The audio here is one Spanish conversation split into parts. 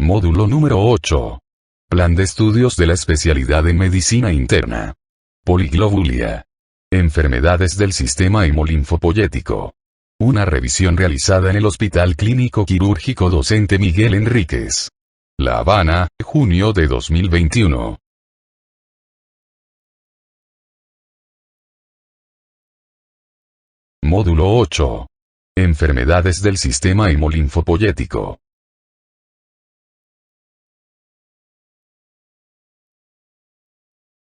Módulo número 8. Plan de estudios de la especialidad en medicina interna. Poliglobulia. Enfermedades del sistema hemolinfopoyético. Una revisión realizada en el Hospital Clínico Quirúrgico Docente Miguel Enríquez. La Habana, junio de 2021. Módulo 8. Enfermedades del sistema hemolinfopoyético.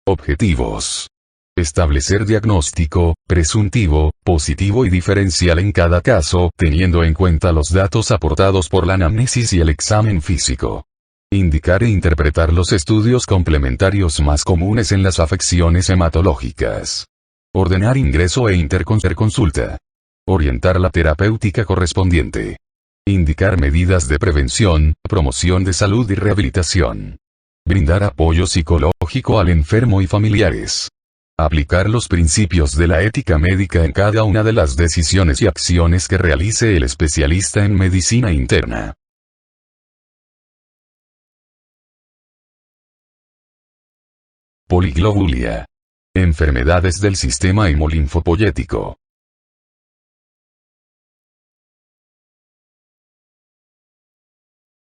Objetivos. Establecer diagnóstico, presuntivo, positivo y diferencial en cada caso, teniendo en cuenta los datos aportados por la anamnesis y el examen físico. Indicar e interpretar los estudios complementarios más comunes en las afecciones hematológicas. Ordenar ingreso e interconsulta. Orientar la terapéutica correspondiente. Indicar medidas de prevención, promoción de salud y rehabilitación. Brindar apoyo psicológico al enfermo y familiares. Aplicar los principios de la ética médica en cada una de las decisiones y acciones que realice el especialista en medicina interna. Poliglobulia. Enfermedades del sistema hemolinfopoyético.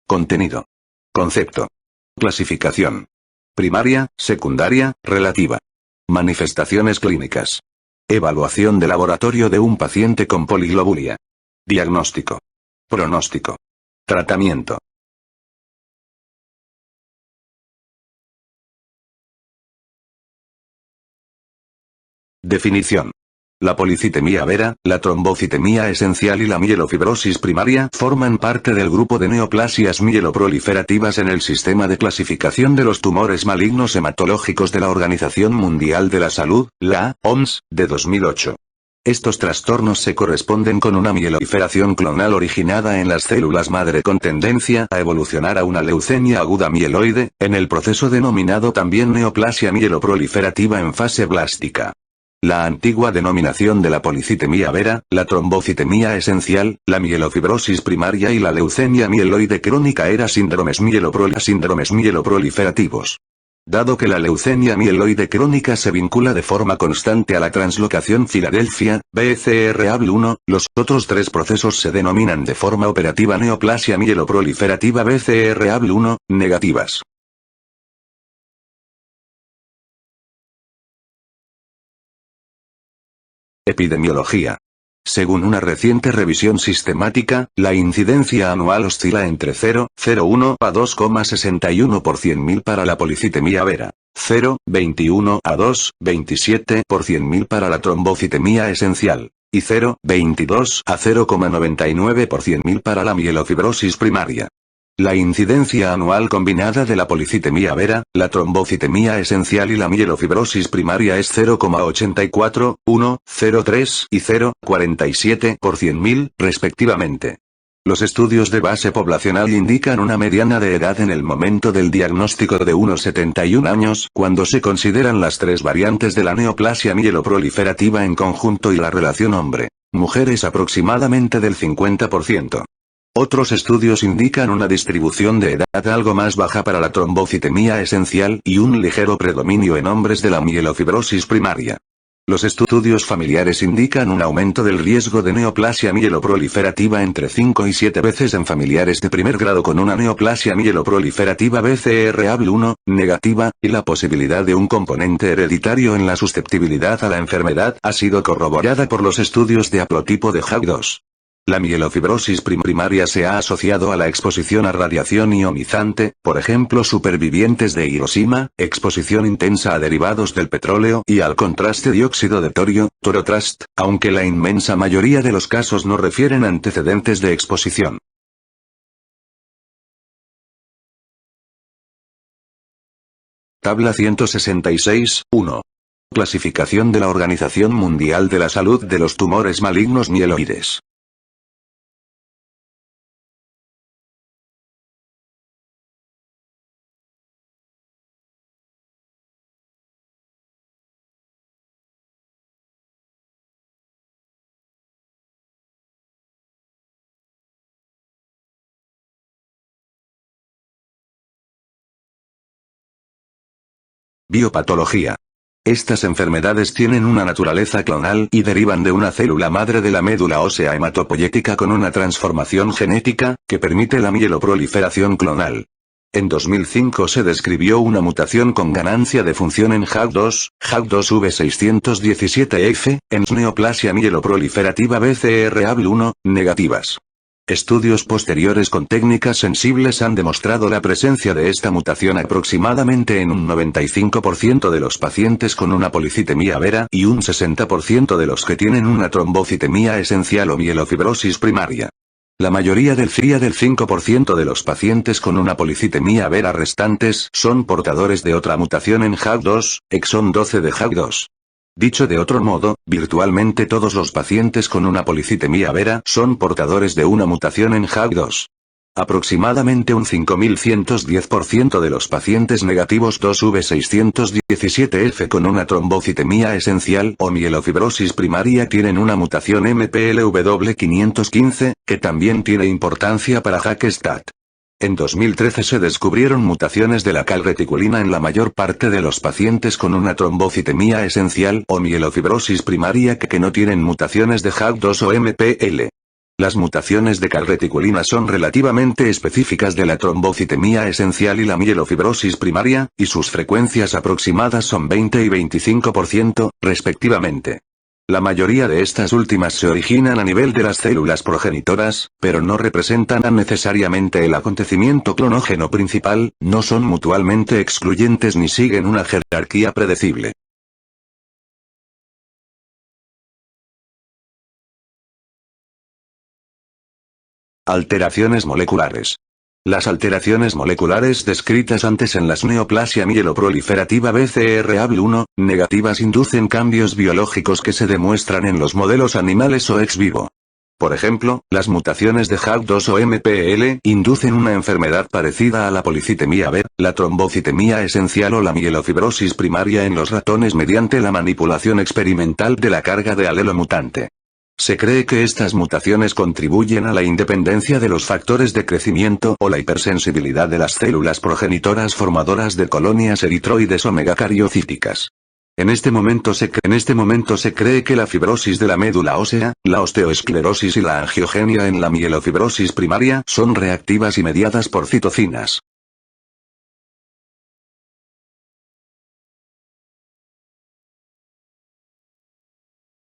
Contenido. Concepto. Clasificación. Primaria, secundaria, relativa. Manifestaciones clínicas. Evaluación de laboratorio de un paciente con poliglobulia. Diagnóstico. Pronóstico. Tratamiento. Definición. La policitemia vera, la trombocitemia esencial y la mielofibrosis primaria forman parte del grupo de neoplasias mieloproliferativas en el sistema de clasificación de los tumores malignos hematológicos de la Organización Mundial de la Salud, la OMS, de 2008. Estos trastornos se corresponden con una mieloliferación clonal originada en las células madre con tendencia a evolucionar a una leucemia aguda mieloide, en el proceso denominado también neoplasia mieloproliferativa en fase blástica. La antigua denominación de la policitemia vera, la trombocitemia esencial, la mielofibrosis primaria y la leucemia mieloide crónica era síndromes mieloproliferativos. Dado que la leucemia mieloide crónica se vincula de forma constante a la translocación Filadelfia, BCR-ABL1, los otros tres procesos se denominan de forma operativa neoplasia mieloproliferativa BCR-ABL1, negativas. Epidemiología. Según una reciente revisión sistemática, la incidencia anual oscila entre 0,01 a 2,61 por 100.000 para la policitemia vera, 0,21 a 2,27 por 100.000 para la trombocitemia esencial, y 0,22 a 0,99 por 100.000 para la mielofibrosis primaria. La incidencia anual combinada de la policitemia vera, la trombocitemia esencial y la mielofibrosis primaria es 0,84, 1, 0,3 y 0,47 por 100.000, respectivamente. Los estudios de base poblacional indican una mediana de edad en el momento del diagnóstico de unos 71 años, cuando se consideran las tres variantes de la neoplasia mieloproliferativa en conjunto y la relación hombre-mujer es aproximadamente del 50%. Otros estudios indican una distribución de edad algo más baja para la trombocitemia esencial y un ligero predominio en hombres de la mielofibrosis primaria. Los estudios familiares indican un aumento del riesgo de neoplasia mieloproliferativa entre 5 y 7 veces en familiares de primer grado con una neoplasia mieloproliferativa BCR-ABL1, negativa, y la posibilidad de un componente hereditario en la susceptibilidad a la enfermedad ha sido corroborada por los estudios de haplotipo de HAG2. La mielofibrosis primaria se ha asociado a la exposición a radiación ionizante, por ejemplo supervivientes de Hiroshima, exposición intensa a derivados del petróleo y al contraste dióxido de torio, torotrust, aunque la inmensa mayoría de los casos no refieren antecedentes de exposición. Tabla 166, 1. Clasificación de la Organización Mundial de la Salud de los tumores malignos mieloides. Biopatología. Estas enfermedades tienen una naturaleza clonal y derivan de una célula madre de la médula ósea hematopoyética con una transformación genética, que permite la mieloproliferación clonal. En 2005 se describió una mutación con ganancia de función en JAK2, JAK2V617F, en neoplasia mieloproliferativa BCR-ABL1, negativas. Estudios posteriores con técnicas sensibles han demostrado la presencia de esta mutación aproximadamente en un 95% de los pacientes con una policitemia vera y un 60% de los que tienen una trombocitemia esencial o mielofibrosis primaria. La mayoría del 5% de los pacientes con una policitemia vera restantes son portadores de otra mutación en JAK2, exón 12 de JAK2. Dicho de otro modo, virtualmente todos los pacientes con una policitemia vera son portadores de una mutación en JAK2. Aproximadamente un 5110% de los pacientes negativos 2V617F con una trombocitemia esencial o mielofibrosis primaria tienen una mutación MPLW515, que también tiene importancia para JAK-STAT. En 2013 se descubrieron mutaciones de la calreticulina en la mayor parte de los pacientes con una trombocitemia esencial o mielofibrosis primaria que no tienen mutaciones de JAK2 o MPL. Las mutaciones de calreticulina son relativamente específicas de la trombocitemia esencial y la mielofibrosis primaria, y sus frecuencias aproximadas son 20 y 25%, respectivamente. La mayoría de estas últimas se originan a nivel de las células progenitoras, pero no representan necesariamente el acontecimiento clonógeno principal, no son mutuamente excluyentes ni siguen una jerarquía predecible. Alteraciones moleculares. Las alteraciones moleculares descritas antes en las neoplasia mieloproliferativa BCR-ABL1, negativas inducen cambios biológicos que se demuestran en los modelos animales o ex vivo. Por ejemplo, las mutaciones de JAK2 o MPL inducen una enfermedad parecida a la policitemia vera, la trombocitemia esencial o la mielofibrosis primaria en los ratones mediante la manipulación experimental de la carga de alelo mutante. Se cree que estas mutaciones contribuyen a la independencia de los factores de crecimiento o la hipersensibilidad de las células progenitoras formadoras de colonias eritroides o megacariocíticas. En este momento se cree que la fibrosis de la médula ósea, la osteoesclerosis y la angiogenia en la mielofibrosis primaria son reactivas y mediadas por citocinas.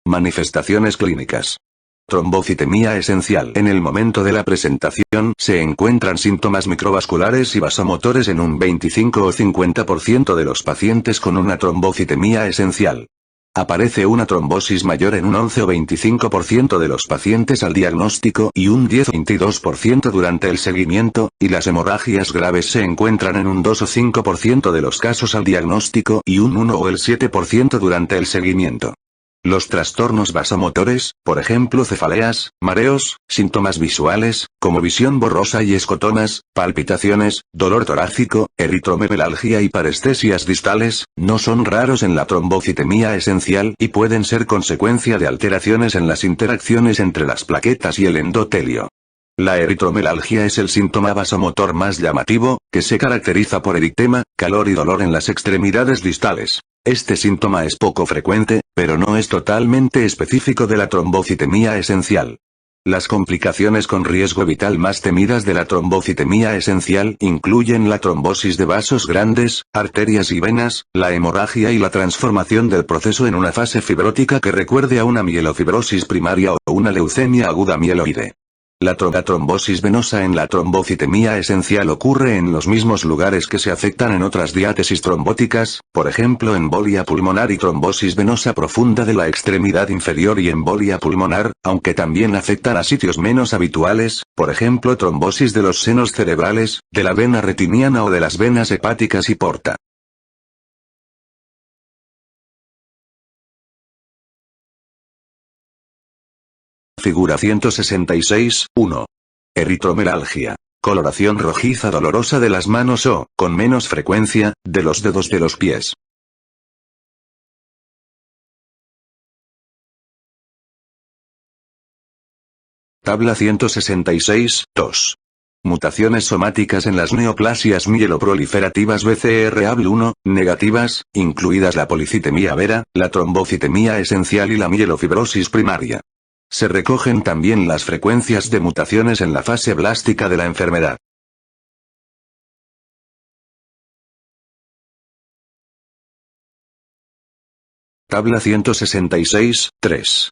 Manifestaciones clínicas. Trombocitemia esencial. En el momento de la presentación se encuentran síntomas microvasculares y vasomotores en un 25 o 50% de los pacientes con una trombocitemia esencial. Aparece una trombosis mayor en un 11 o 25% de los pacientes al diagnóstico y un 10 o 22% durante el seguimiento, y las hemorragias graves se encuentran en un 2 o 5% de los casos al diagnóstico y un 1 o el 7% durante el seguimiento. Los trastornos vasomotores, por ejemplo cefaleas, mareos, síntomas visuales, como visión borrosa y escotomas, palpitaciones, dolor torácico, eritromelalgia y parestesias distales, no son raros en la trombocitemia esencial y pueden ser consecuencia de alteraciones en las interacciones entre las plaquetas y el endotelio. La eritromelalgia es el síntoma vasomotor más llamativo, que se caracteriza por eritema, calor y dolor en las extremidades distales. Este síntoma es poco frecuente, pero no es totalmente específico de la trombocitemia esencial. Las complicaciones con riesgo vital más temidas de la trombocitemia esencial incluyen la trombosis de vasos grandes, arterias y venas, la hemorragia y la transformación del proceso en una fase fibrótica que recuerde a una mielofibrosis primaria o una leucemia aguda mieloide. La trombosis venosa en la trombocitemia esencial ocurre en los mismos lugares que se afectan en otras diátesis trombóticas, por ejemplo embolia pulmonar y trombosis venosa profunda de la extremidad inferior y embolia pulmonar, aunque también afectan a sitios menos habituales, por ejemplo trombosis de los senos cerebrales, de la vena retiniana o de las venas hepáticas y porta. Figura 166, 1. Eritromelalgia. Coloración rojiza dolorosa de las manos o, con menos frecuencia, de los dedos de los pies. Tabla 166, 2. Mutaciones somáticas en las neoplasias mieloproliferativas BCR-ABL1, negativas, incluidas la policitemia vera, la trombocitemia esencial y la mielofibrosis primaria. Se recogen también las frecuencias de mutaciones en la fase blástica de la enfermedad. Tabla 166, 3.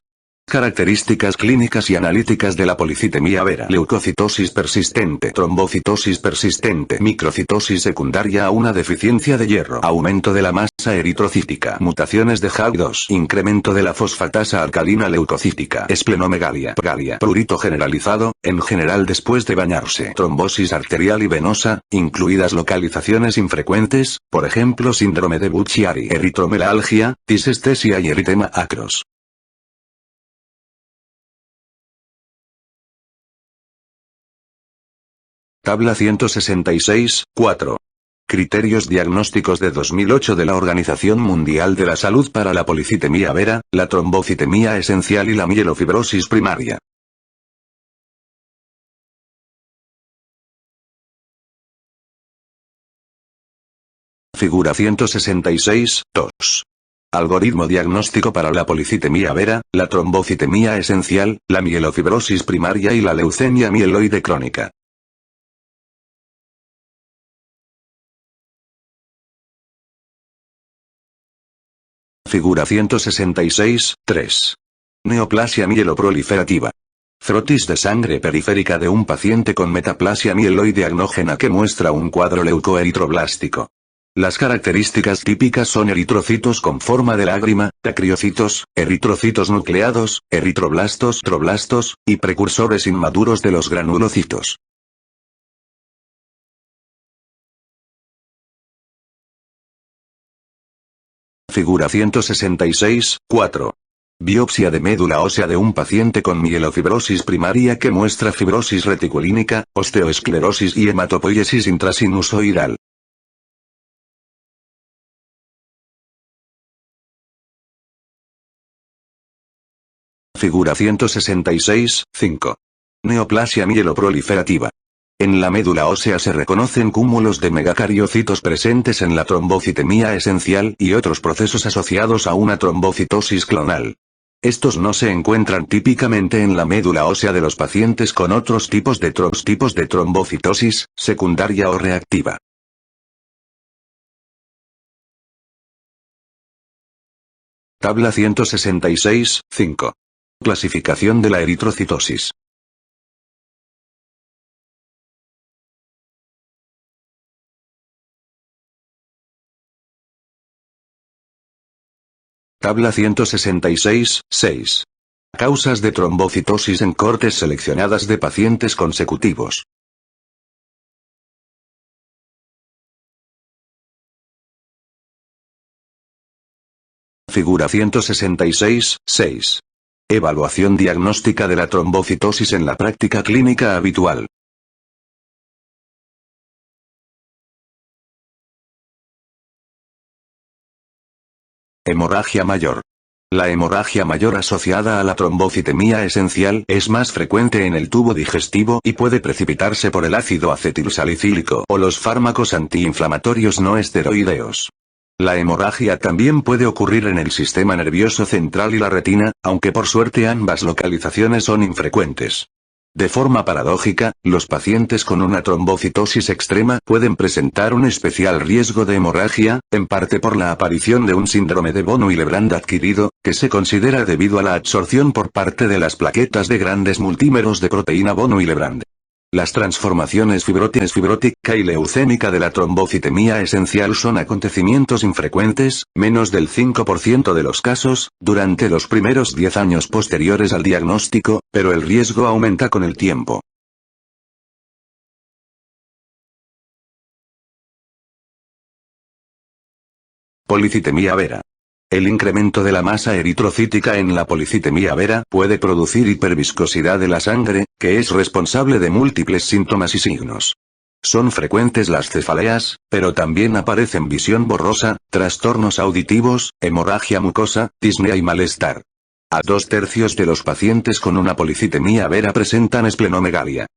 Características clínicas y analíticas de la policitemia vera. Leucocitosis persistente, trombocitosis persistente, microcitosis secundaria a una deficiencia de hierro, aumento de la masa eritrocítica, mutaciones de JAK2, incremento de la fosfatasa alcalina leucocítica, esplenomegalia, prurito generalizado, en general después de bañarse, trombosis arterial y venosa, incluidas localizaciones infrecuentes, por ejemplo síndrome de Buchiari, eritromelalgia, disestesia y eritema acros. Tabla 166, 4. Criterios diagnósticos de 2008 de la Organización Mundial de la Salud para la policitemia vera, la trombocitemia esencial y la mielofibrosis primaria. Figura 166, 2. Algoritmo diagnóstico para la policitemia vera, la trombocitemia esencial, la mielofibrosis primaria y la leucemia mieloide crónica. Figura 166, 3. Neoplasia mieloproliferativa. Frotis de sangre periférica de un paciente con metaplasia mieloide agnógena que muestra un cuadro leucoeritroblástico. Las características típicas son eritrocitos con forma de lágrima, tacriocitos, eritrocitos nucleados, eritroblastos, troblastos, y precursores inmaduros de los granulocitos. Figura 166, 4. Biopsia de médula ósea de un paciente con mielofibrosis primaria que muestra fibrosis reticulínica, osteoesclerosis y hematopoiesis intrasinusoidal. Figura 166, 5. Neoplasia mieloproliferativa. En la médula ósea se reconocen cúmulos de megacariocitos presentes en la trombocitemia esencial y otros procesos asociados a una trombocitosis clonal. Estos no se encuentran típicamente en la médula ósea de los pacientes con otros tipos de trombocitosis, secundaria o reactiva. Tabla 166, 5. Clasificación de la eritrocitosis. Tabla 166, 6. Causas de trombocitosis en cortes seleccionadas de pacientes consecutivos. Figura 166, 6. Evaluación diagnóstica de la trombocitosis en la práctica clínica habitual. Hemorragia mayor. La hemorragia mayor asociada a la trombocitemia esencial es más frecuente en el tubo digestivo y puede precipitarse por el ácido acetilsalicílico o los fármacos antiinflamatorios no esteroideos. La hemorragia también puede ocurrir en el sistema nervioso central y la retina, aunque por suerte ambas localizaciones son infrecuentes. De forma paradójica, los pacientes con una trombocitosis extrema pueden presentar un especial riesgo de hemorragia, en parte por la aparición de un síndrome de Von Willebrand adquirido, que se considera debido a la absorción por parte de las plaquetas de grandes multímeros de proteína Von Willebrand. Las transformaciones fibrótica y leucémica de la trombocitemia esencial son acontecimientos infrecuentes, menos del 5% de los casos, durante los primeros 10 años posteriores al diagnóstico, pero el riesgo aumenta con el tiempo. Policitemia vera. El incremento de la masa eritrocítica en la policitemia vera puede producir hiperviscosidad de la sangre, que es responsable de múltiples síntomas y signos. Son frecuentes las cefaleas, pero también aparecen visión borrosa, trastornos auditivos, hemorragia mucosa, disnea y malestar. A 2/3 de los pacientes con una policitemia vera presentan esplenomegalia.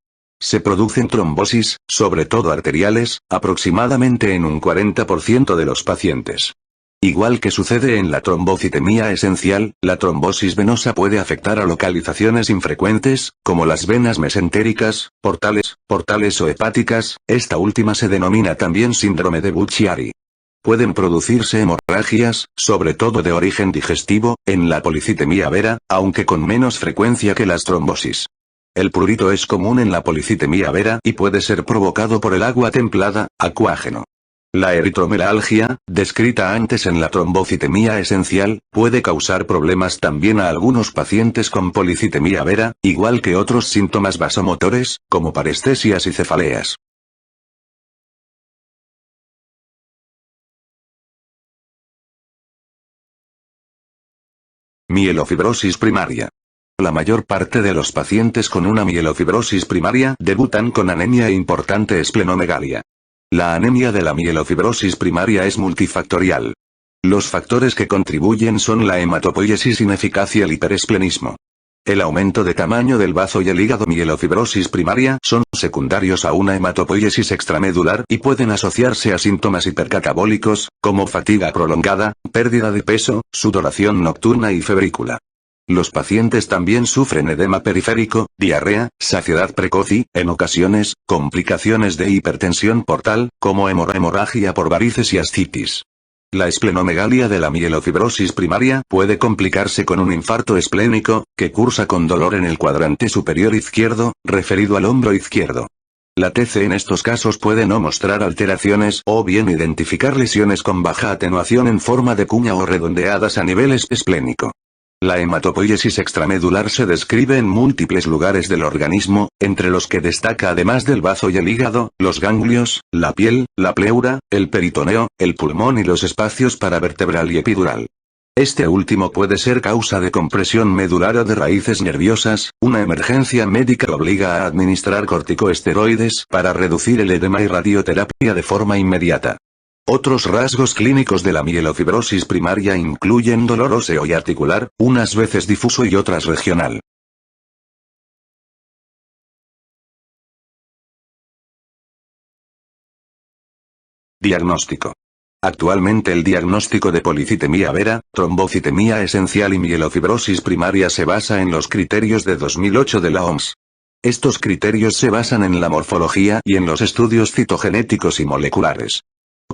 Se producen trombosis, sobre todo arteriales, aproximadamente en un 40% de los pacientes. Igual que sucede en la trombocitemia esencial, la trombosis venosa puede afectar a localizaciones infrecuentes, como las venas mesentéricas, portales o hepáticas. Esta última se denomina también síndrome de Buchiari. Pueden producirse hemorragias, sobre todo de origen digestivo, en la policitemia vera, aunque con menos frecuencia que las trombosis. El prurito es común en la policitemia vera y puede ser provocado por el agua templada, acuágeno. La eritromelalgia, descrita antes en la trombocitemia esencial, puede causar problemas también a algunos pacientes con policitemia vera, igual que otros síntomas vasomotores, como parestesias y cefaleas. Mielofibrosis primaria. La mayor parte de los pacientes con una mielofibrosis primaria debutan con anemia e importante esplenomegalia. La anemia de la mielofibrosis primaria es multifactorial. Los factores que contribuyen son la hematopoiesis ineficaz y el hiperesplenismo. El aumento de tamaño del bazo y el hígado. Mielofibrosis primaria son secundarios a una hematopoiesis extramedular y pueden asociarse a síntomas hipercatabólicos, como fatiga prolongada, pérdida de peso, sudoración nocturna y febrícula. Los pacientes también sufren edema periférico, diarrea, saciedad precoz y, en ocasiones, complicaciones de hipertensión portal, como hemorragia por varices y ascitis. La esplenomegalia de la mielofibrosis primaria puede complicarse con un infarto esplénico, que cursa con dolor en el cuadrante superior izquierdo, referido al hombro izquierdo. La TC en estos casos puede no mostrar alteraciones o bien identificar lesiones con baja atenuación en forma de cuña o redondeadas a nivel esplénico. La hematopoiesis extramedular se describe en múltiples lugares del organismo, entre los que destaca además del bazo y el hígado, los ganglios, la piel, la pleura, el peritoneo, el pulmón y los espacios paravertebral y epidural. Este último puede ser causa de compresión medular o de raíces nerviosas. Una emergencia médica obliga a administrar corticoesteroides para reducir el edema y radioterapia de forma inmediata. Otros rasgos clínicos de la mielofibrosis primaria incluyen dolor óseo y articular, unas veces difuso y otras regional. Diagnóstico. Actualmente el diagnóstico de policitemia vera, trombocitemia esencial y mielofibrosis primaria se basa en los criterios de 2008 de la OMS. Estos criterios se basan en la morfología y en los estudios citogenéticos y moleculares.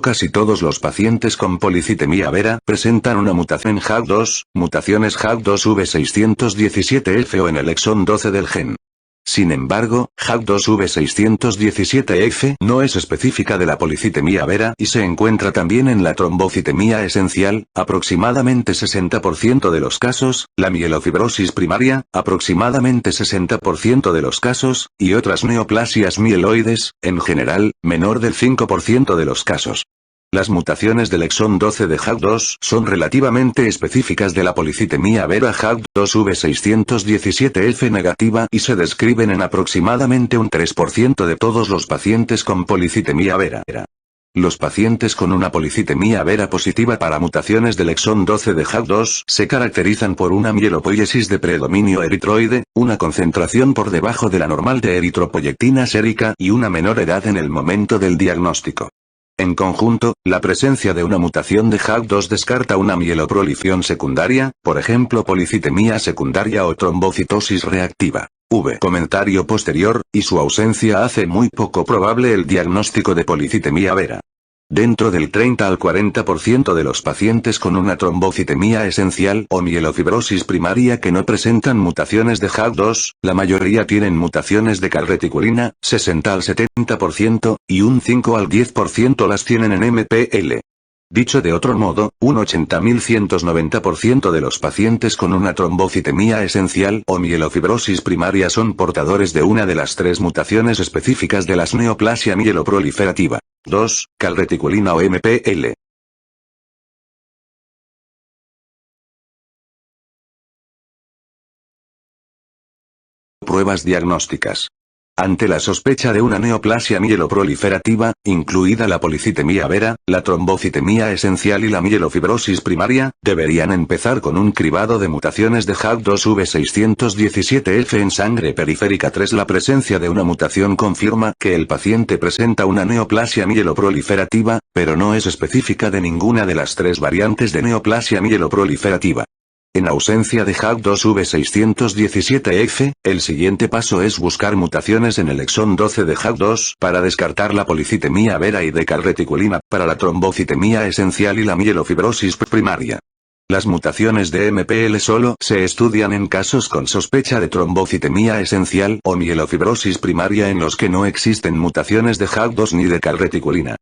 Casi todos los pacientes con policitemia vera presentan una mutación en JAK2, mutaciones JAK2V617F o en el exón 12 del gen. Sin embargo, JAK2V617F no es específica de la policitemia vera y se encuentra también en la trombocitemia esencial, aproximadamente 60% de los casos, la mielofibrosis primaria, aproximadamente 60% de los casos, y otras neoplasias mieloides, en general, menor del 5% de los casos. Las mutaciones del exón 12 de JAK2 son relativamente específicas de la policitemia vera JAK2V617F negativa y se describen en aproximadamente un 3% de todos los pacientes con policitemia vera. Los pacientes con una policitemia vera positiva para mutaciones del exón 12 de JAK2 se caracterizan por una mielopoiesis de predominio eritroide, una concentración por debajo de la normal de eritropoyetina sérica y una menor edad en el momento del diagnóstico. En conjunto, la presencia de una mutación de JAK2 descarta una mieloproliferación secundaria, por ejemplo policitemia secundaria o trombocitosis reactiva. Comentario posterior, y su ausencia hace muy poco probable el diagnóstico de policitemia vera. Dentro del 30 al 40% de los pacientes con una trombocitemia esencial o mielofibrosis primaria que no presentan mutaciones de JAK2, la mayoría tienen mutaciones de calreticulina, 60 al 70%, y un 5 al 10% las tienen en MPL. Dicho de otro modo, un 80.190% de los pacientes con una trombocitemia esencial o mielofibrosis primaria son portadores de una de las tres mutaciones específicas de las neoplasia mieloproliferativa. 2. Calreticulina o MPL. Pruebas diagnósticas. Ante la sospecha de una neoplasia mieloproliferativa, incluida la policitemia vera, la trombocitemia esencial y la mielofibrosis primaria, deberían empezar con un cribado de mutaciones de HAK2V617F en sangre periférica 3. La presencia de una mutación confirma que el paciente presenta una neoplasia mieloproliferativa, pero no es específica de ninguna de las tres variantes de neoplasia mieloproliferativa. En ausencia de HAK2V617F, el siguiente paso es buscar mutaciones en el exón 12 de HAK2 para descartar la policitemia vera y decalreticulina para la trombocitemia esencial y la mielofibrosis primaria. Las mutaciones de MPL solo se estudian en casos con sospecha de trombocitemia esencial o mielofibrosis primaria en los que no existen mutaciones de HAK2 ni decalreticulina.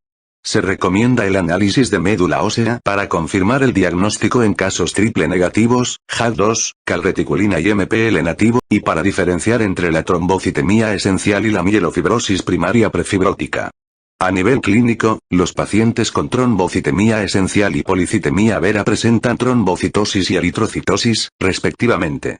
Se recomienda el análisis de médula ósea para confirmar el diagnóstico en casos triple negativos, HAK2, calreticulina y MPL nativo, y para diferenciar entre la trombocitemia esencial y la mielofibrosis primaria prefibrótica. A nivel clínico, los pacientes con trombocitemia esencial y policitemia vera presentan trombocitosis y eritrocitosis, respectivamente.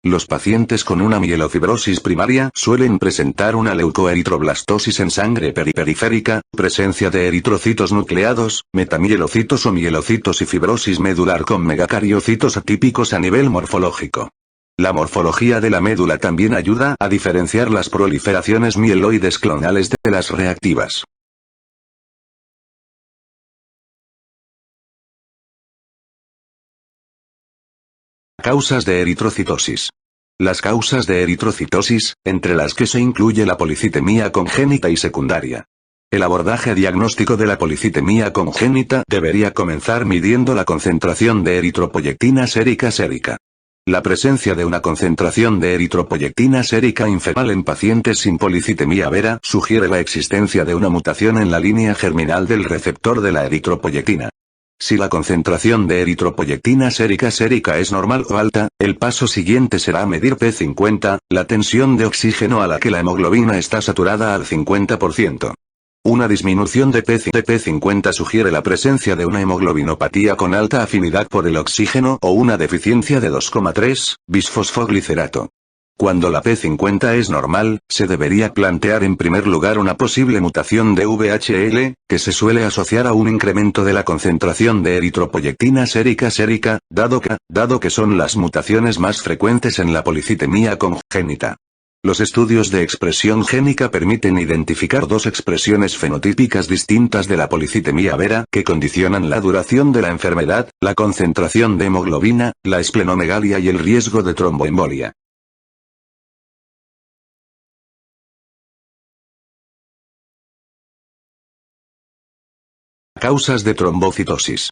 Los pacientes con una mielofibrosis primaria suelen presentar una leucoeritroblastosis en sangre periférica, presencia de eritrocitos nucleados, metamielocitos o mielocitos y fibrosis medular con megacariocitos atípicos a nivel morfológico. La morfología de la médula también ayuda a diferenciar las proliferaciones mieloides clonales de las reactivas. Causas de eritrocitosis. Las causas de eritrocitosis, entre las que se incluye la policitemia congénita y secundaria. El abordaje diagnóstico de la policitemia congénita debería comenzar midiendo la concentración de eritropoyectina sérica. La presencia de una concentración de eritropoyectina sérica inferior en pacientes sin policitemia vera sugiere la existencia de una mutación en la línea germinal del receptor de la eritropoyectina. Si la concentración de eritropoyectina sérica es normal o alta, el paso siguiente será medir P50, la tensión de oxígeno a la que la hemoglobina está saturada al 50%. Una disminución de P50 sugiere la presencia de una hemoglobinopatía con alta afinidad por el oxígeno o una deficiencia de 2,3-bisfosfoglicerato. Cuando la P50 es normal, se debería plantear en primer lugar una posible mutación de VHL, que se suele asociar a un incremento de la concentración de eritropoyectina sérica, dado que son las mutaciones más frecuentes en la policitemia congénita. Los estudios de expresión génica permiten identificar dos expresiones fenotípicas distintas de la policitemia vera que condicionan la duración de la enfermedad, la concentración de hemoglobina, la esplenomegalia y el riesgo de tromboembolia. Causas de trombocitosis.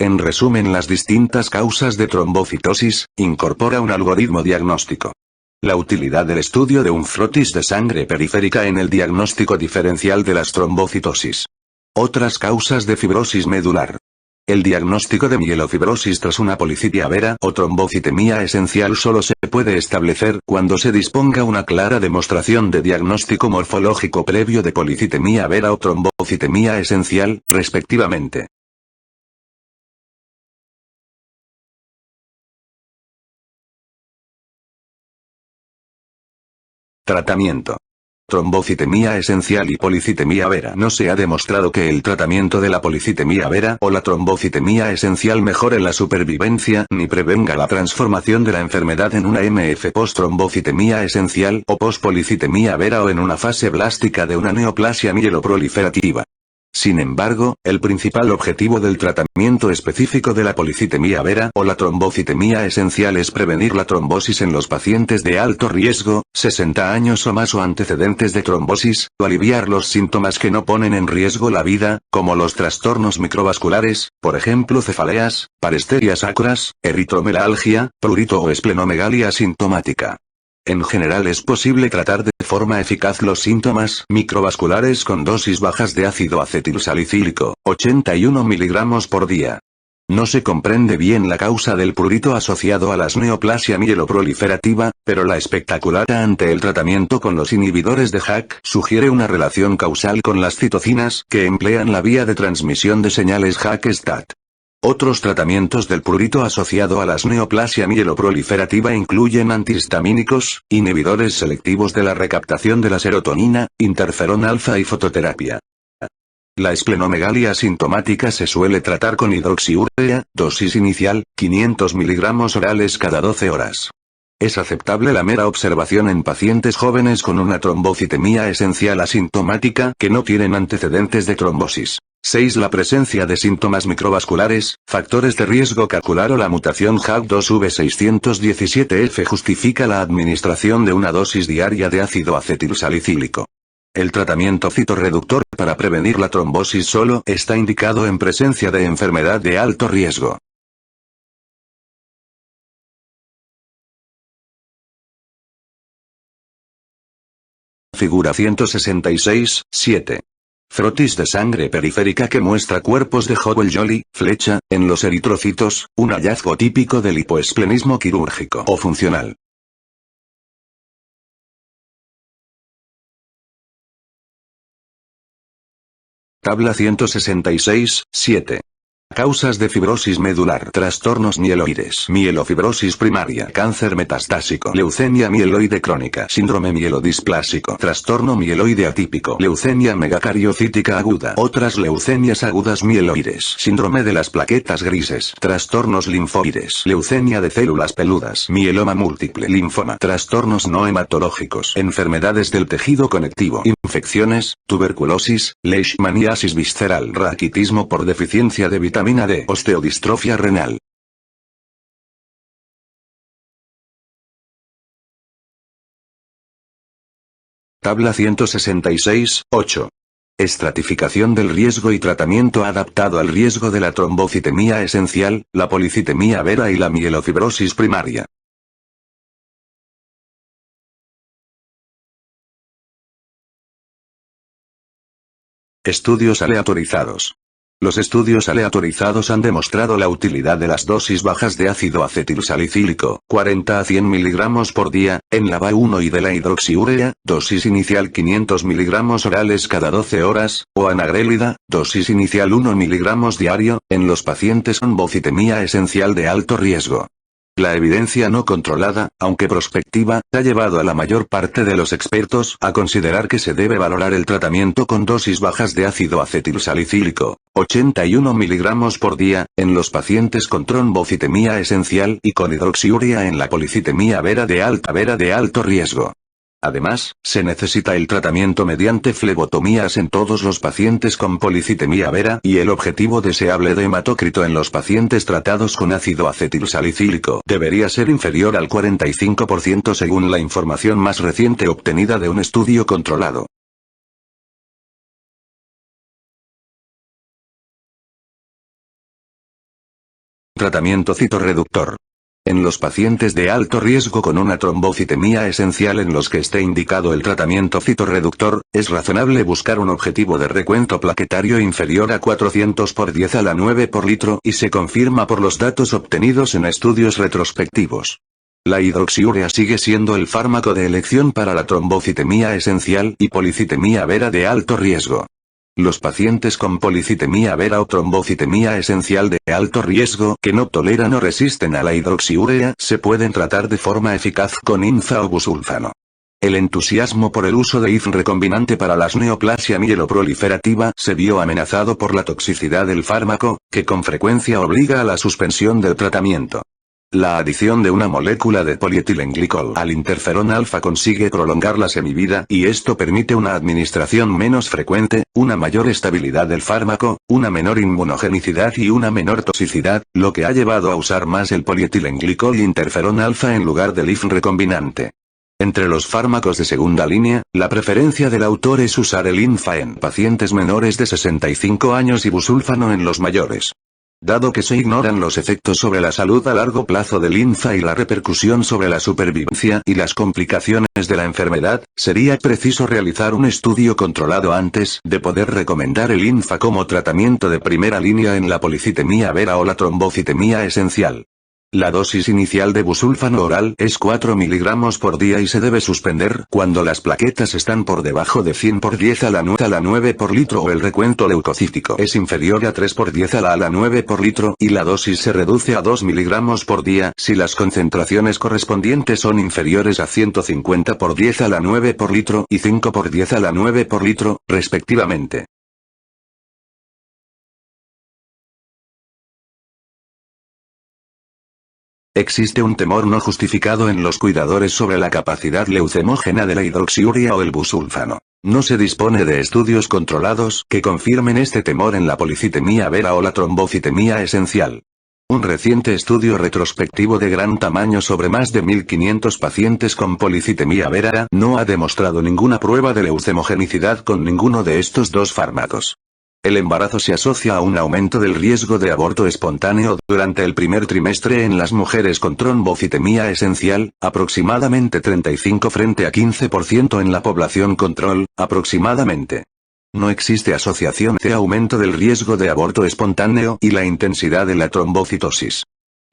En resumen, las distintas causas de trombocitosis, incorpora un algoritmo diagnóstico. La utilidad del estudio de un frotis de sangre periférica en el diagnóstico diferencial de las trombocitosis. Otras causas de fibrosis medular. El diagnóstico de mielofibrosis tras una policitemia vera o trombocitemia esencial solo se puede establecer cuando se disponga una clara demostración de diagnóstico morfológico previo de policitemia vera o trombocitemia esencial, respectivamente. Tratamiento. Trombocitemia esencial y policitemia vera. No se ha demostrado que el tratamiento de la policitemia vera o la trombocitemia esencial mejore la supervivencia ni prevenga la transformación de la enfermedad en una MF post-trombocitemia esencial o post-policitemia vera o en una fase blástica de una neoplasia mieloproliferativa. Sin embargo, el principal objetivo del tratamiento específico de la policitemia vera o la trombocitemia esencial es prevenir la trombosis en los pacientes de alto riesgo, 60 años o más o antecedentes de trombosis, o aliviar los síntomas que no ponen en riesgo la vida, como los trastornos microvasculares, por ejemplo cefaleas, paresterias acras, eritromelalgia, prurito o esplenomegalia sintomática. En general es posible tratar de forma eficaz los síntomas microvasculares con dosis bajas de ácido acetilsalicílico, 81 mg por día. No se comprende bien la causa del prurito asociado a la neoplasia mieloproliferativa, pero la espectacular ante el tratamiento con los inhibidores de JAK sugiere una relación causal con las citocinas que emplean la vía de transmisión de señales JAK-STAT. Otros tratamientos del prurito asociado a la neoplasia mieloproliferativa incluyen antihistamínicos, inhibidores selectivos de la recaptación de la serotonina, interferón alfa y fototerapia. La esplenomegalia asintomática se suele tratar con hidroxiurea, dosis inicial, 500 mg orales cada 12 horas. Es aceptable la mera observación en pacientes jóvenes con una trombocitemia esencial asintomática que no tienen antecedentes de trombosis. 6. La presencia de síntomas microvasculares, factores de riesgo calcular o la mutación JAK2V617F justifica la administración de una dosis diaria de ácido acetilsalicílico. El tratamiento citorreductor para prevenir la trombosis solo está indicado en presencia de enfermedad de alto riesgo. Figura 166, 7. Frotis de sangre periférica que muestra cuerpos de Howell-Jolly, flecha, en los eritrocitos, un hallazgo típico del hipoesplenismo quirúrgico o funcional. Tabla 166, 7. Causas de fibrosis medular, trastornos mieloides, mielofibrosis primaria, cáncer metastásico, leucemia mieloide crónica, síndrome mielodisplásico, trastorno mieloide atípico, leucemia megacariocítica aguda, otras leucemias agudas mieloides, síndrome de las plaquetas grises, trastornos linfoides, leucemia de células peludas, mieloma múltiple, linfoma, trastornos no hematológicos, enfermedades del tejido conectivo, infecciones, tuberculosis, leishmaniasis visceral, raquitismo por deficiencia de vitamina D, osteodistrofia renal. Tabla 166, 8. Estratificación del riesgo y tratamiento adaptado al riesgo de la trombocitemia esencial, la policitemia vera y la mielofibrosis primaria. Estudios aleatorizados. Los estudios aleatorizados han demostrado la utilidad de las dosis bajas de ácido acetilsalicílico, 40 a 100 mg por día, en la VA1 y de la hidroxiurea, dosis inicial 500 mg orales cada 12 horas, o anagrelida, dosis inicial 1 mg diario, en los pacientes con trombocitemia esencial de alto riesgo. La evidencia no controlada, aunque prospectiva, ha llevado a la mayor parte de los expertos a considerar que se debe valorar el tratamiento con dosis bajas de ácido acetilsalicílico, 81 mg por día, en los pacientes con trombocitemia esencial y con hidroxiurea en la policitemia vera de alto riesgo. Además, se necesita el tratamiento mediante flebotomías en todos los pacientes con policitemia vera y el objetivo deseable de hematócrito en los pacientes tratados con ácido acetilsalicílico debería ser inferior al 45% según la información más reciente obtenida de un estudio controlado. Tratamiento citorreductor. En los pacientes de alto riesgo con una trombocitemia esencial en los que esté indicado el tratamiento citorreductor, es razonable buscar un objetivo de recuento plaquetario inferior a 400 por 10 a la 9 por litro y se confirma por los datos obtenidos en estudios retrospectivos. La hidroxiurea sigue siendo el fármaco de elección para la trombocitemia esencial y policitemia vera de alto riesgo. Los pacientes con policitemia vera o trombocitemia esencial de alto riesgo que no toleran o resisten a la hidroxiurea se pueden tratar de forma eficaz con INFA o busulfano. El entusiasmo por el uso de IF recombinante para la neoplasia mieloproliferativa se vio amenazado por la toxicidad del fármaco, que con frecuencia obliga a la suspensión del tratamiento. La adición de una molécula de polietilenglicol al interferón alfa consigue prolongar la semivida y esto permite una administración menos frecuente, una mayor estabilidad del fármaco, una menor inmunogenicidad y una menor toxicidad, lo que ha llevado a usar más el polietilenglicol y interferón alfa en lugar del IF recombinante. Entre los fármacos de segunda línea, la preferencia del autor es usar el INFA en pacientes menores de 65 años y busulfano en los mayores. Dado que se ignoran los efectos sobre la salud a largo plazo del INFA y la repercusión sobre la supervivencia y las complicaciones de la enfermedad, sería preciso realizar un estudio controlado antes de poder recomendar el INFA como tratamiento de primera línea en la policitemia vera o la trombocitemia esencial. La dosis inicial de busulfano oral es 4 mg por día y se debe suspender cuando las plaquetas están por debajo de 100 por 10 a la 9 por litro o el recuento leucocítico es inferior a 3 por 10 a la 9 por litro y la dosis se reduce a 2 mg por día si las concentraciones correspondientes son inferiores a 150 por 10 a la 9 por litro y 5 por 10 a la 9 por litro, respectivamente. Existe un temor no justificado en los cuidadores sobre la capacidad leucemógena de la hidroxiurea o el busulfano. No se dispone de estudios controlados que confirmen este temor en la policitemia vera o la trombocitemia esencial. Un reciente estudio retrospectivo de gran tamaño sobre más de 1500 pacientes con policitemia vera no ha demostrado ninguna prueba de leucemogenicidad con ninguno de estos dos fármacos. El embarazo se asocia a un aumento del riesgo de aborto espontáneo durante el primer trimestre en las mujeres con trombocitemia esencial, aproximadamente 35 frente a 15% en la población control, aproximadamente. No existe asociación de aumento del riesgo de aborto espontáneo y la intensidad de la trombocitosis.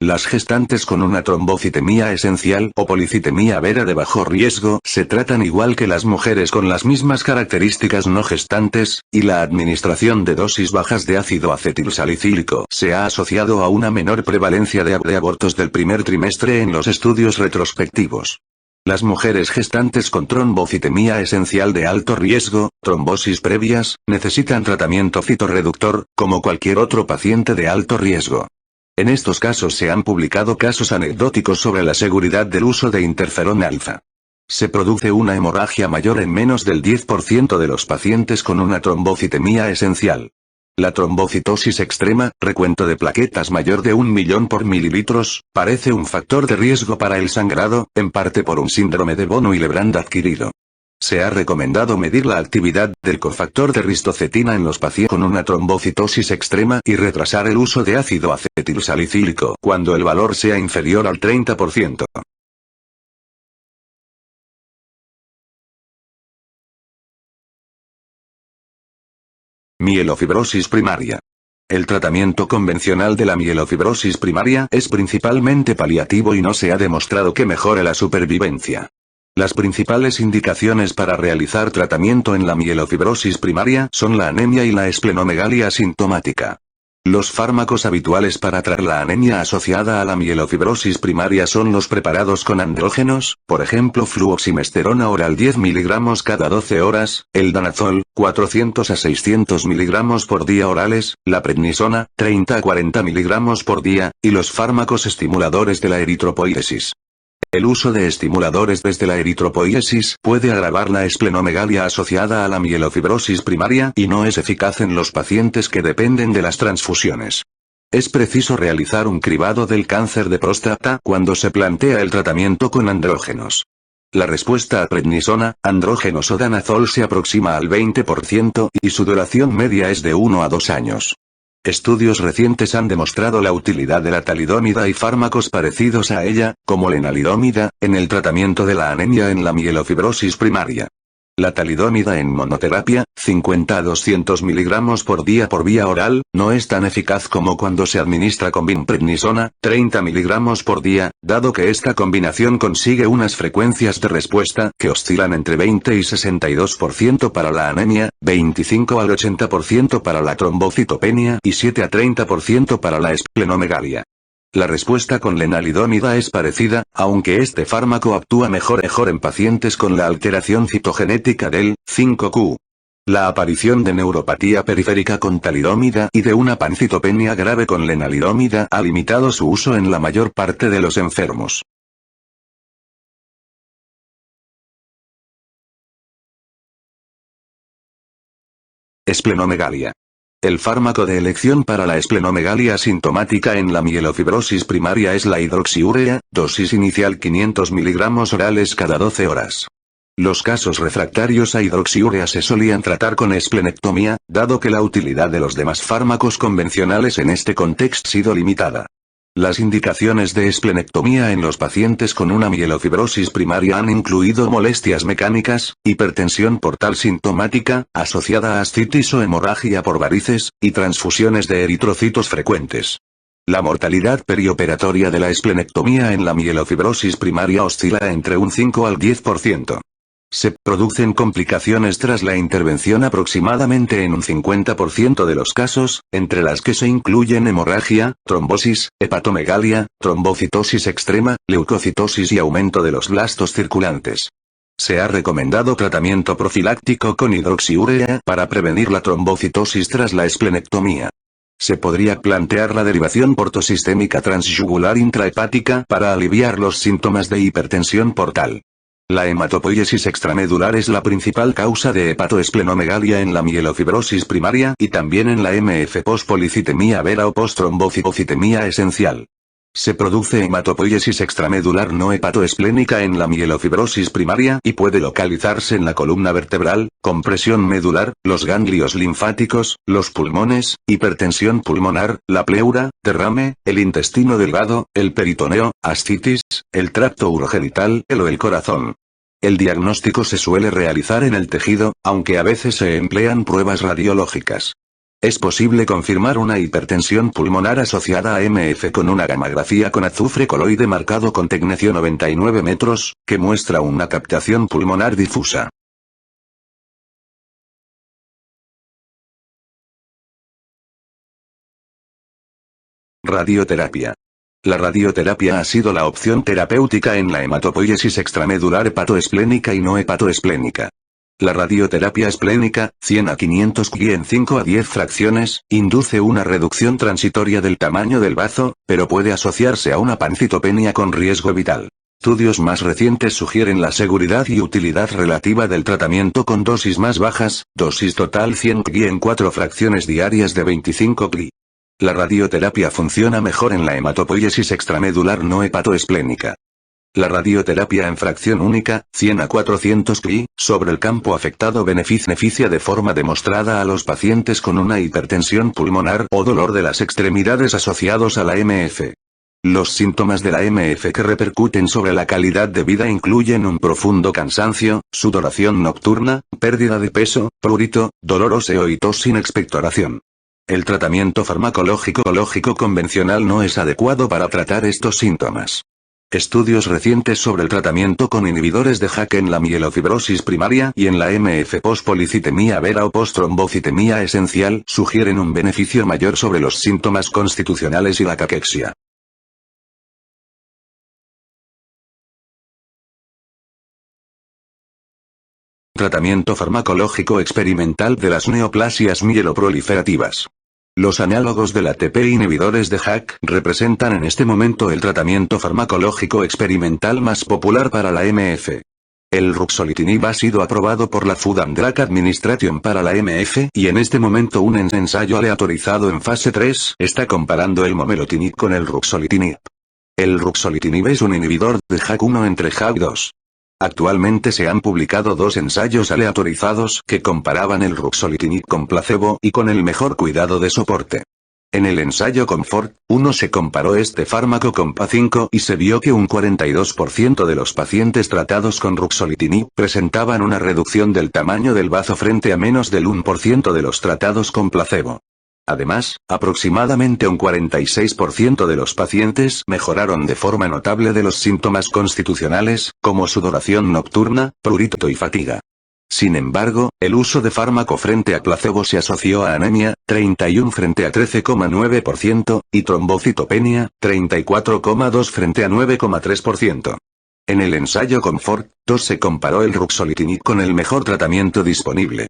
Las gestantes con una trombocitemia esencial o policitemia vera de bajo riesgo se tratan igual que las mujeres con las mismas características no gestantes, y la administración de dosis bajas de ácido acetilsalicílico se ha asociado a una menor prevalencia de abortos del primer trimestre en los estudios retrospectivos. Las mujeres gestantes con trombocitemia esencial de alto riesgo, trombosis previas, necesitan tratamiento citorreductor, como cualquier otro paciente de alto riesgo. En estos casos se han publicado casos anecdóticos sobre la seguridad del uso de interferón alfa. Se produce una hemorragia mayor en menos del 10% de los pacientes con una trombocitemia esencial. La trombocitosis extrema, recuento de plaquetas mayor de 1 millón por mililitros, parece un factor de riesgo para el sangrado, en parte por un síndrome de Bono y Lebrand adquirido. Se ha recomendado medir la actividad del cofactor de ristocetina en los pacientes con una trombocitosis extrema y retrasar el uso de ácido acetilsalicílico cuando el valor sea inferior al 30%. Mielofibrosis primaria. El tratamiento convencional de la mielofibrosis primaria es principalmente paliativo y no se ha demostrado que mejore la supervivencia. Las principales indicaciones para realizar tratamiento en la mielofibrosis primaria son la anemia y la esplenomegalia asintomática. Los fármacos habituales para tratar la anemia asociada a la mielofibrosis primaria son los preparados con andrógenos, por ejemplo fluoximesterona oral 10 mg cada 12 horas, el danazol, 400 a 600 mg por día orales, la prednisona, 30 a 40 mg por día, y los fármacos estimuladores de la eritropoiesis. El uso de estimuladores desde la eritropoiesis puede agravar la esplenomegalia asociada a la mielofibrosis primaria y no es eficaz en los pacientes que dependen de las transfusiones. Es preciso realizar un cribado del cáncer de próstata cuando se plantea el tratamiento con andrógenos. La respuesta a prednisona, andrógenos o danazol se aproxima al 20% y su duración media es de 1 a 2 años. Estudios recientes han demostrado la utilidad de la talidomida y fármacos parecidos a ella, como lenalidomida, en el tratamiento de la anemia en la mielofibrosis primaria. La talidomida en monoterapia, 50 a 200 mg por vía oral, no es tan eficaz como cuando se administra con vinprednisona, 30 mg por día, dado que esta combinación consigue unas frecuencias de respuesta que oscilan entre 20 y 62% para la anemia, 25 al 80% para la trombocitopenia y 7 a 30% para la esplenomegalia. La respuesta con lenalidomida es parecida, aunque este fármaco actúa mejor en pacientes con la alteración citogenética del 5Q. La aparición de neuropatía periférica con talidomida y de una pancitopenia grave con lenalidomida ha limitado su uso en la mayor parte de los enfermos. Esplenomegalia. El fármaco de elección para la esplenomegalia asintomática en la mielofibrosis primaria es la hidroxiurea, dosis inicial 500 mg orales cada 12 horas. Los casos refractarios a hidroxiurea se solían tratar con esplenectomía, dado que la utilidad de los demás fármacos convencionales en este contexto ha sido limitada. Las indicaciones de esplenectomía en los pacientes con una mielofibrosis primaria han incluido molestias mecánicas, hipertensión portal sintomática, asociada a ascitis o hemorragia por varices, y transfusiones de eritrocitos frecuentes. La mortalidad perioperatoria de la esplenectomía en la mielofibrosis primaria oscila entre un 5 al 10%. Se producen complicaciones tras la intervención aproximadamente en un 50% de los casos, entre las que se incluyen hemorragia, trombosis, hepatomegalia, trombocitosis extrema, leucocitosis y aumento de los blastos circulantes. Se ha recomendado tratamiento profiláctico con hidroxiurea para prevenir la trombocitosis tras la esplenectomía. Se podría plantear la derivación portosistémica transyugular intrahepática para aliviar los síntomas de hipertensión portal. La hematopoiesis extramedular es la principal causa de hepatoesplenomegalia en la mielofibrosis primaria y también en la MF post-policitemia vera o post-trombocitemia esencial. Se produce hematopoiesis extramedular no hepatoesplénica en la mielofibrosis primaria y puede localizarse en la columna vertebral, compresión medular, los ganglios linfáticos, los pulmones, hipertensión pulmonar, la pleura, derrame, el intestino delgado, el peritoneo, ascitis, el tracto urogenital o el corazón. El diagnóstico se suele realizar en el tejido, aunque a veces se emplean pruebas radiológicas. Es posible confirmar una hipertensión pulmonar asociada a MF con una gammagrafía con azufre coloide marcado con tecnecio 99 metros, que muestra una captación pulmonar difusa. Radioterapia. La radioterapia ha sido la opción terapéutica en la hematopoiesis extramedular hepatoesplénica y no hepatoesplénica. La radioterapia esplénica, 100 a 500 Cl en 5 a 10 fracciones, induce una reducción transitoria del tamaño del bazo, pero puede asociarse a una pancitopenia con riesgo vital. Estudios más recientes sugieren la seguridad y utilidad relativa del tratamiento con dosis más bajas, dosis total 100 Cl en 4 fracciones diarias de 25 Cl. La radioterapia funciona mejor en la hematopoiesis extramedular no hepatoesplénica. La radioterapia en fracción única, 100 a 400 Cl, sobre el campo afectado beneficia de forma demostrada a los pacientes con una hipertensión pulmonar o dolor de las extremidades asociados a la MF. Los síntomas de la MF que repercuten sobre la calidad de vida incluyen un profundo cansancio, sudoración nocturna, pérdida de peso, prurito, dolor óseo y tos sin expectoración. El tratamiento farmacológico convencional no es adecuado para tratar estos síntomas. Estudios recientes sobre el tratamiento con inhibidores de JAK en la mielofibrosis primaria y en la MF post-policitemia vera o post-trombocitemia esencial sugieren un beneficio mayor sobre los síntomas constitucionales y la caquexia. Tratamiento farmacológico experimental de las neoplasias mieloproliferativas. Los análogos del ATP inhibidores de JAK representan en este momento el tratamiento farmacológico experimental más popular para la MF. El ruxolitinib ha sido aprobado por la Food and Drug Administration para la MF y en este momento un ensayo aleatorizado en fase 3 está comparando el momelotinib con el ruxolitinib. El ruxolitinib es un inhibidor de JAK1 entre JAK2. Actualmente se han publicado 2 ensayos aleatorizados que comparaban el ruxolitinib con placebo y con el mejor cuidado de soporte. En el ensayo COMFORT, 1 se comparó este fármaco con PA5 y se vio que un 42% de los pacientes tratados con ruxolitinib presentaban una reducción del tamaño del bazo frente a menos del 1% de los tratados con placebo. Además, aproximadamente un 46% de los pacientes mejoraron de forma notable de los síntomas constitucionales, como sudoración nocturna, prurito y fatiga. Sin embargo, el uso de fármaco frente a placebo se asoció a anemia, 31 frente a 13,9%, y trombocitopenia, 34,2 frente a 9,3%. En el ensayo COMFORT, 2 se comparó el ruxolitinib con el mejor tratamiento disponible.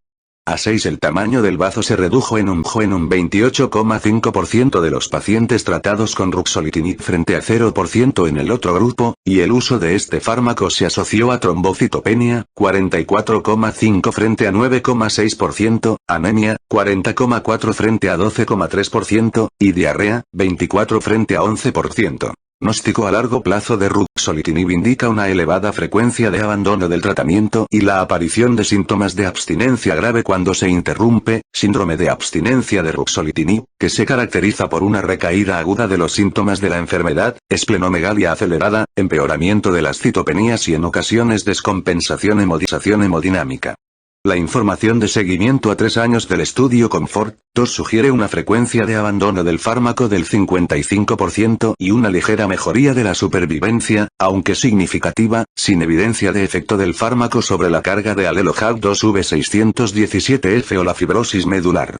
A 6 el tamaño del bazo se redujo en un 28,5% de los pacientes tratados con ruxolitinib frente a 0% en el otro grupo, y el uso de este fármaco se asoció a trombocitopenia, 44,5 frente a 9,6%, anemia, 40,4 frente a 12,3%, y diarrea, 24 frente a 11%. Diagnóstico a largo plazo de ruxolitinib indica una elevada frecuencia de abandono del tratamiento y la aparición de síntomas de abstinencia grave cuando se interrumpe, síndrome de abstinencia de ruxolitinib, que se caracteriza por una recaída aguda de los síntomas de la enfermedad, esplenomegalia acelerada, empeoramiento de las citopenías y en ocasiones descompensación hemodinámica. La información de seguimiento a 3 años del estudio COMFORT 2 sugiere una frecuencia de abandono del fármaco del 55% y una ligera mejoría de la supervivencia, aunque significativa, sin evidencia de efecto del fármaco sobre la carga de alelo HAG2V617F o la fibrosis medular.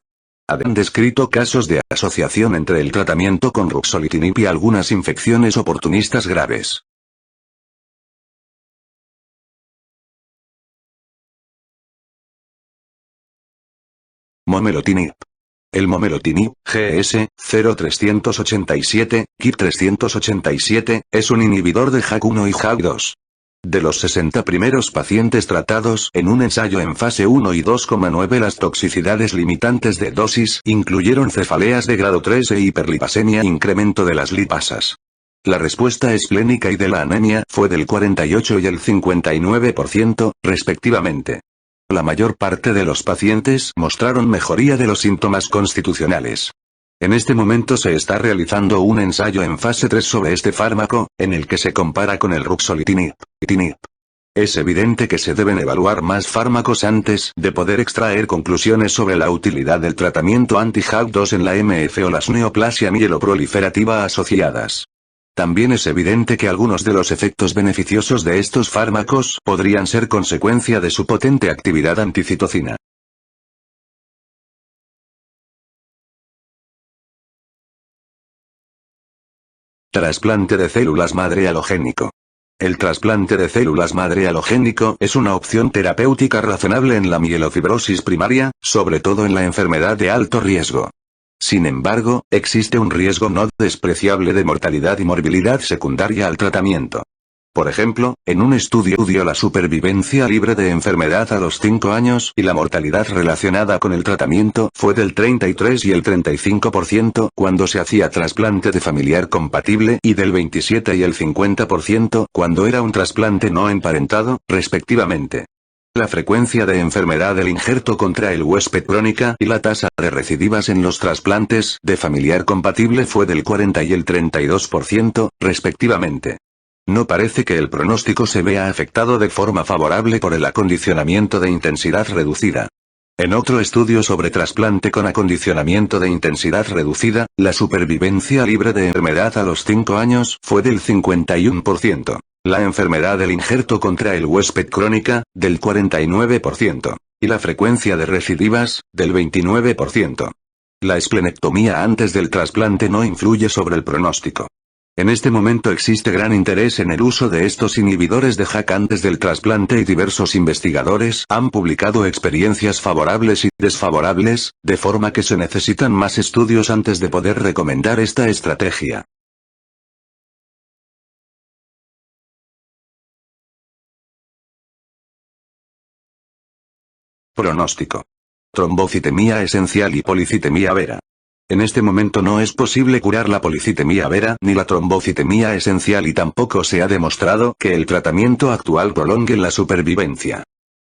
Han descrito casos de asociación entre el tratamiento con ruxolitinib y algunas infecciones oportunistas graves. Momelotinib. El momelotinib, GS 0387, KIP 387, es un inhibidor de JAK1 y JAK2. De los 60 primeros pacientes tratados en un ensayo en fase 1 y 2,9 las toxicidades limitantes de dosis incluyeron cefaleas de grado 3 e hiperlipasemia, incremento de las lipasas. La respuesta esplénica y de la anemia fue del 48 y el 59%, respectivamente. La mayor parte de los pacientes mostraron mejoría de los síntomas constitucionales. En este momento se está realizando un ensayo en fase 3 sobre este fármaco, en el que se compara con el ruxolitinib. Es evidente que se deben evaluar más fármacos antes de poder extraer conclusiones sobre la utilidad del tratamiento anti-JAK2 en la MF o las neoplasia mieloproliferativa asociadas. También es evidente que algunos de los efectos beneficiosos de estos fármacos podrían ser consecuencia de su potente actividad anticitocina. Trasplante de células madre halogénico. El trasplante de células madre halogénico es una opción terapéutica razonable en la mielofibrosis primaria, sobre todo en la enfermedad de alto riesgo. Sin embargo, existe un riesgo no despreciable de mortalidad y morbilidad secundaria al tratamiento. Por ejemplo, en un estudio dio la supervivencia libre de enfermedad a los 5 años y la mortalidad relacionada con el tratamiento fue del 33 y el 35% cuando se hacía trasplante de familiar compatible y del 27 y el 50% cuando era un trasplante no emparentado, respectivamente. La frecuencia de enfermedad del injerto contra el huésped crónica y la tasa de recidivas en los trasplantes de familiar compatible fue del 40 y el 32%, respectivamente. No parece que el pronóstico se vea afectado de forma favorable por el acondicionamiento de intensidad reducida. En otro estudio sobre trasplante con acondicionamiento de intensidad reducida, la supervivencia libre de enfermedad a los 5 años fue del 51%. La enfermedad del injerto contra el huésped crónica, del 49%. Y la frecuencia de recidivas, del 29%. La esplenectomía antes del trasplante no influye sobre el pronóstico. En este momento existe gran interés en el uso de estos inhibidores de JAK antes del trasplante y diversos investigadores han publicado experiencias favorables y desfavorables, de forma que se necesitan más estudios antes de poder recomendar esta estrategia. Pronóstico. Trombocitemia esencial y policitemia vera. En este momento no es posible curar la policitemia vera ni la trombocitemia esencial y tampoco se ha demostrado que el tratamiento actual prolongue la supervivencia.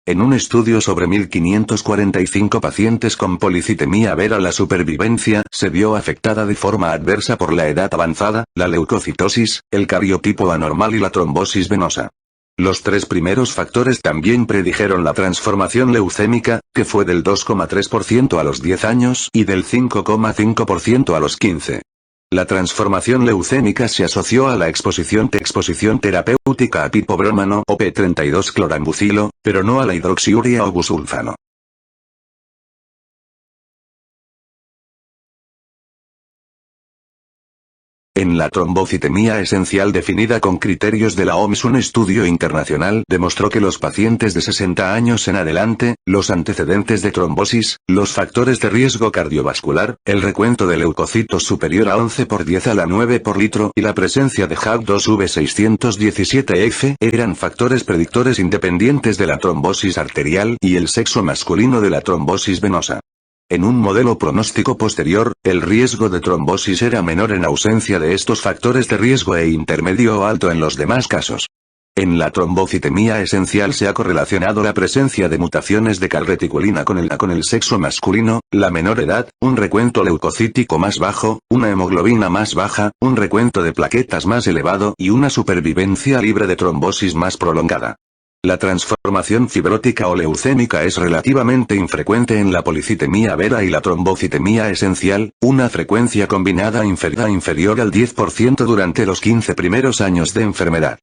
En un estudio sobre 1545 pacientes con policitemia vera la supervivencia se vio afectada de forma adversa por la edad avanzada, la leucocitosis, el cariotipo anormal y la trombosis venosa. Los 3 primeros factores también predijeron la transformación leucémica, que fue del 2,3% a los 10 años y del 5,5% a los 15. La transformación leucémica se asoció a la exposición terapéutica a pipobrómano o P32-clorambucilo, pero no a la hidroxiurea o busulfano. En la trombocitemia esencial definida con criterios de la OMS, un estudio internacional demostró que los pacientes de 60 años en adelante, los antecedentes de trombosis, los factores de riesgo cardiovascular, el recuento de leucocitos superior a 11 por 10 a la 9 por litro y la presencia de JAK2V617F eran factores predictores independientes de la trombosis arterial y el sexo masculino de la trombosis venosa. En un modelo pronóstico posterior, el riesgo de trombosis era menor en ausencia de estos factores de riesgo e intermedio o alto en los demás casos. En la trombocitemia esencial se ha correlacionado la presencia de mutaciones de calreticulina con el sexo masculino, la menor edad, un recuento leucocítico más bajo, una hemoglobina más baja, un recuento de plaquetas más elevado y una supervivencia libre de trombosis más prolongada. La transformación fibrótica o leucémica es relativamente infrecuente en la policitemia vera y la trombocitemia esencial, una frecuencia combinada inferior al 10% durante los 15 primeros años de enfermedad.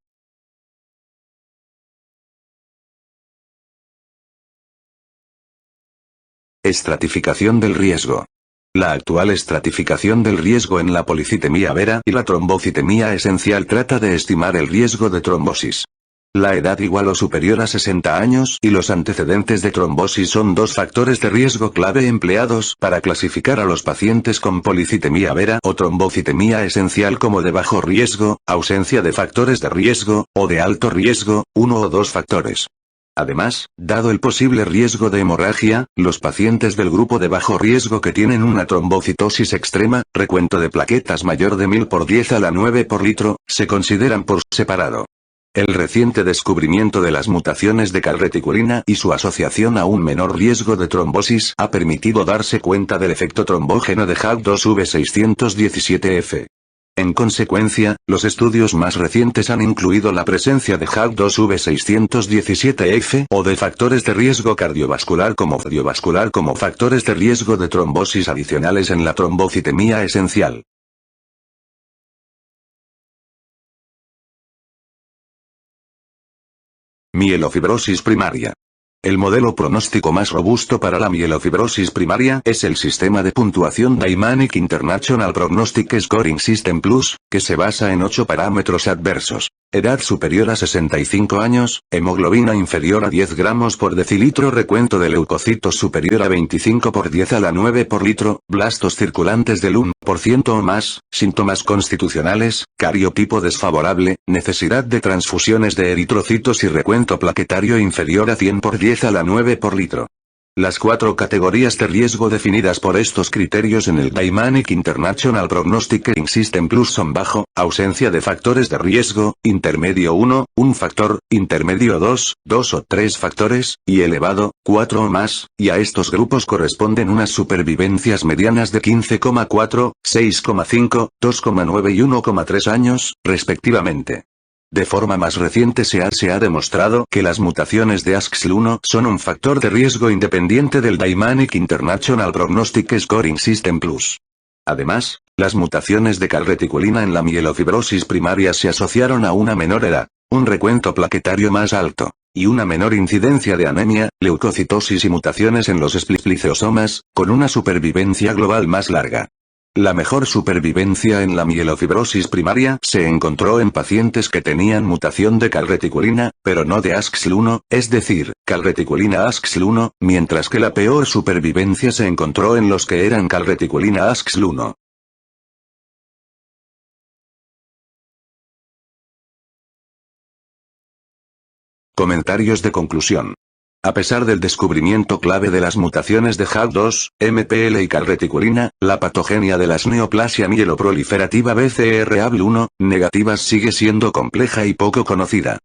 Estratificación del riesgo. La actual estratificación del riesgo en la policitemia vera y la trombocitemia esencial trata de estimar el riesgo de trombosis. La edad igual o superior a 60 años y los antecedentes de trombosis son dos factores de riesgo clave empleados para clasificar a los pacientes con policitemia vera o trombocitemia esencial como de bajo riesgo, ausencia de factores de riesgo, o de alto riesgo, uno o dos factores. Además, dado el posible riesgo de hemorragia, los pacientes del grupo de bajo riesgo que tienen una trombocitosis extrema, recuento de plaquetas mayor de 1000 por 10 a la 9 por litro, se consideran por separado. El reciente descubrimiento de las mutaciones de calreticulina y su asociación a un menor riesgo de trombosis ha permitido darse cuenta del efecto trombógeno de HAG2V617F. En consecuencia, los estudios más recientes han incluido la presencia de HAG2V617F o de factores de riesgo cardiovascular como factores de riesgo de trombosis adicionales en la trombocitemia esencial. Mielofibrosis primaria. El modelo pronóstico más robusto para la mielofibrosis primaria es el sistema de puntuación Dynamic International Prognostic Scoring System Plus, que se basa en 8 parámetros adversos. Edad superior a 65 años, hemoglobina inferior a 10 gramos por decilitro, recuento de leucocitos superior a 25 por 10 a la 9 por litro, blastos circulantes del 1% o más, síntomas constitucionales, cariotipo desfavorable, necesidad de transfusiones de eritrocitos y recuento plaquetario inferior a 100 por 10 a la 9 por litro. Las 4 categorías de riesgo definidas por estos criterios en el Dynamic International Prognostic System Plus son bajo, ausencia de factores de riesgo, intermedio 1, 1 factor, intermedio 2, 2 o 3 factores, y elevado, 4 o más, y a estos grupos corresponden unas supervivencias medianas de 15,4, 6,5, 2,9 y 1,3 años, respectivamente. De forma más reciente se ha demostrado que las mutaciones de ASXL1 son un factor de riesgo independiente del Dynamic International Prognostic Scoring System Plus. Además, las mutaciones de calreticulina en la mielofibrosis primaria se asociaron a una menor edad, un recuento plaquetario más alto, y una menor incidencia de anemia, leucocitosis y mutaciones en los espliceosomas, con una supervivencia global más larga. La mejor supervivencia en la mielofibrosis primaria se encontró en pacientes que tenían mutación de calreticulina, pero no de ASXL1, es decir, calreticulina ASXL1, mientras que la peor supervivencia se encontró en los que eran calreticulina ASXL1. Comentarios de conclusión. A pesar del descubrimiento clave de las mutaciones de HAG2, MPL y calreticulina, la patogenia de las neoplasia mieloproliferativa BCR-ABL1, negativas sigue siendo compleja y poco conocida.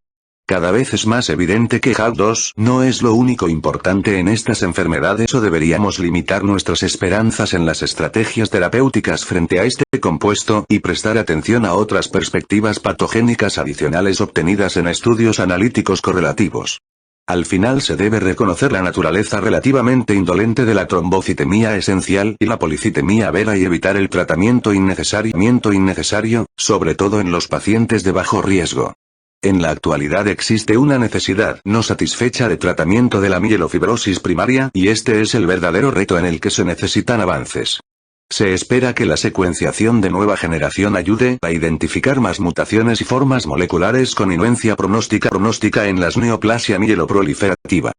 Cada vez es más evidente que HAG2 no es lo único importante en estas enfermedades o deberíamos limitar nuestras esperanzas en las estrategias terapéuticas frente a este compuesto y prestar atención a otras perspectivas patogénicas adicionales obtenidas en estudios analíticos correlativos. Al final se debe reconocer la naturaleza relativamente indolente de la trombocitemia esencial y la policitemia vera y evitar el tratamiento innecesario, sobre todo en los pacientes de bajo riesgo. En la actualidad existe una necesidad no satisfecha de tratamiento de la mielofibrosis primaria y este es el verdadero reto en el que se necesitan avances. Se espera que la secuenciación de nueva generación ayude a identificar más mutaciones y formas moleculares con influencia pronóstica en las neoplasia mieloproliferativa.